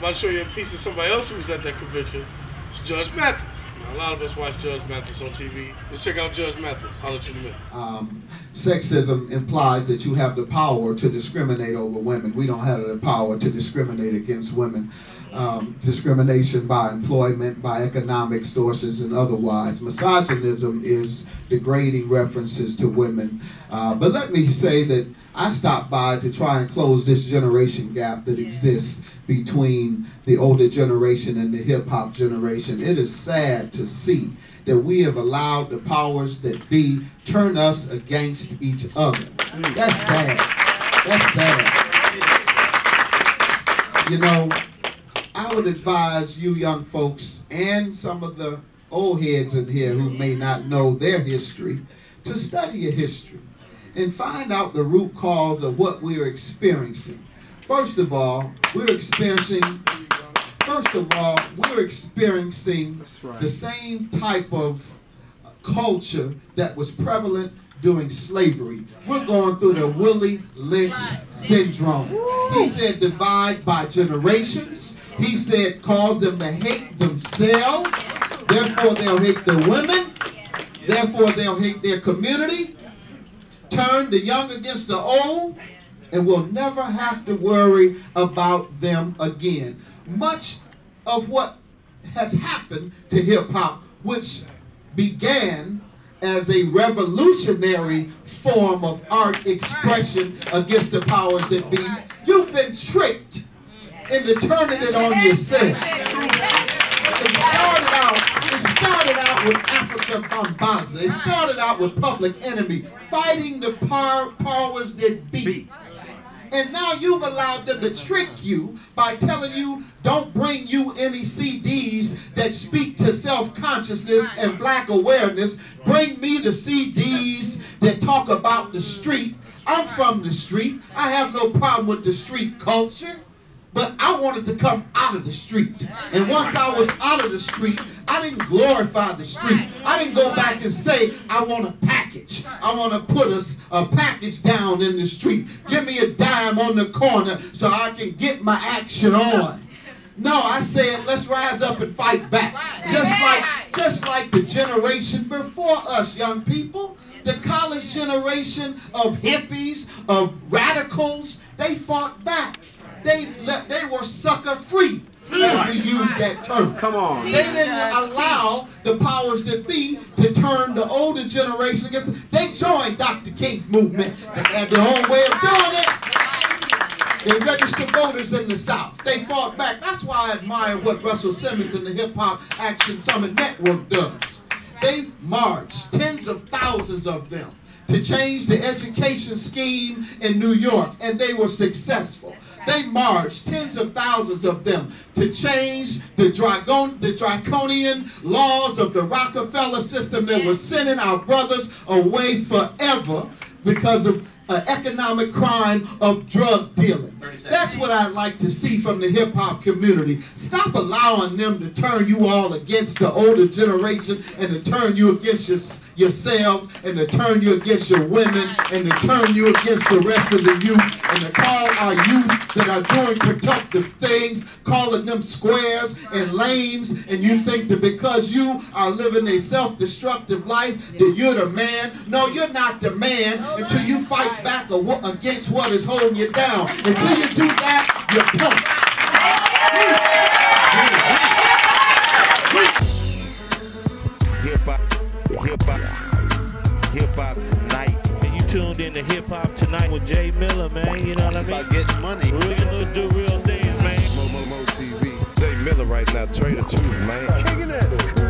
about to show you a piece of somebody else who was at that convention. It's Judge Mathis. Now, a lot of us watch Judge Mathis on TV. Let's check out Judge Mathis. I'll let you in a minute. Sexism implies that you have the power to discriminate over women. We don't have the power to discriminate against women. Discrimination by employment, by economic sources, and otherwise. Misogynism is degrading references to women. But let me say that I stopped by to try and close this generation gap that exists between the older generation and the hip-hop generation. It is sad to see that we have allowed the powers that be turn us against each other. That's sad. That's sad. You know, I would advise you young folks and some of the old heads in here who may not know their history to study your history and find out the root cause of what we're experiencing. First of all, we're experiencing the same type of culture that was prevalent during slavery. We're going through the Willie Lynch syndrome. He said divide by generations. He said cause them to hate themselves. Therefore they'll hate the women. Therefore they'll hate their community. Turn the young against the old. And we'll never have to worry about them again. Much of what has happened to hip-hop, which began as a revolutionary form of art expression against the powers that be, you've been tricked into turning it on yourself. It started out with Africa Bambaza. It started out with Public Enemy, fighting the powers that be. And now you've allowed them to trick you by telling you, don't bring you any CDs that speak to self-consciousness and black awareness. Bring me the CDs that talk about the street. I'm from the street. I have no problem with the street culture. But I wanted to come out of the street. And once I was out of the street, I didn't glorify the street. I didn't go back and say, I want a package. I want to put a package down in the street. Give me a dime on the corner so I can get my action on. No, I said, let's rise up and fight back. Just like the generation before us, young people. The college generation of hippies, of radicals, they fought back. They were sucker free, as we use that term. Come on. They didn't allow the powers that be to turn the older generation against them. They joined Dr. King's movement. They had their own way of doing it. They registered voters in the South. They fought back. That's why I admire what Russell Simmons and the Hip Hop Action Summit Network does. They marched, tens of thousands of them, to change the education scheme in New York, and they were successful. They marched, tens of thousands of them, to change the draconian laws of the Rockefeller system that was sending our brothers away forever because of economic crime of drug dealing. That's what I'd like to see from the hip-hop community. Stop allowing them to turn you all against the older generation and to turn you against yourselves and to turn you against your women and to turn you against the rest of the youth and to call our youth that are doing productive things, calling them squares and lames, and you think that because you are living a self-destructive life that you're the man. No, you're not the man until you fight back against what is holding you down. Until you do that, you're punked. Hip-hop tonight. And you tuned in to Hip-Hop Tonight with Jay Miller, man. You know what I mean? About getting money. Let's do real things, man. Mo TV. Jay Miller right now, Trader Truth, man.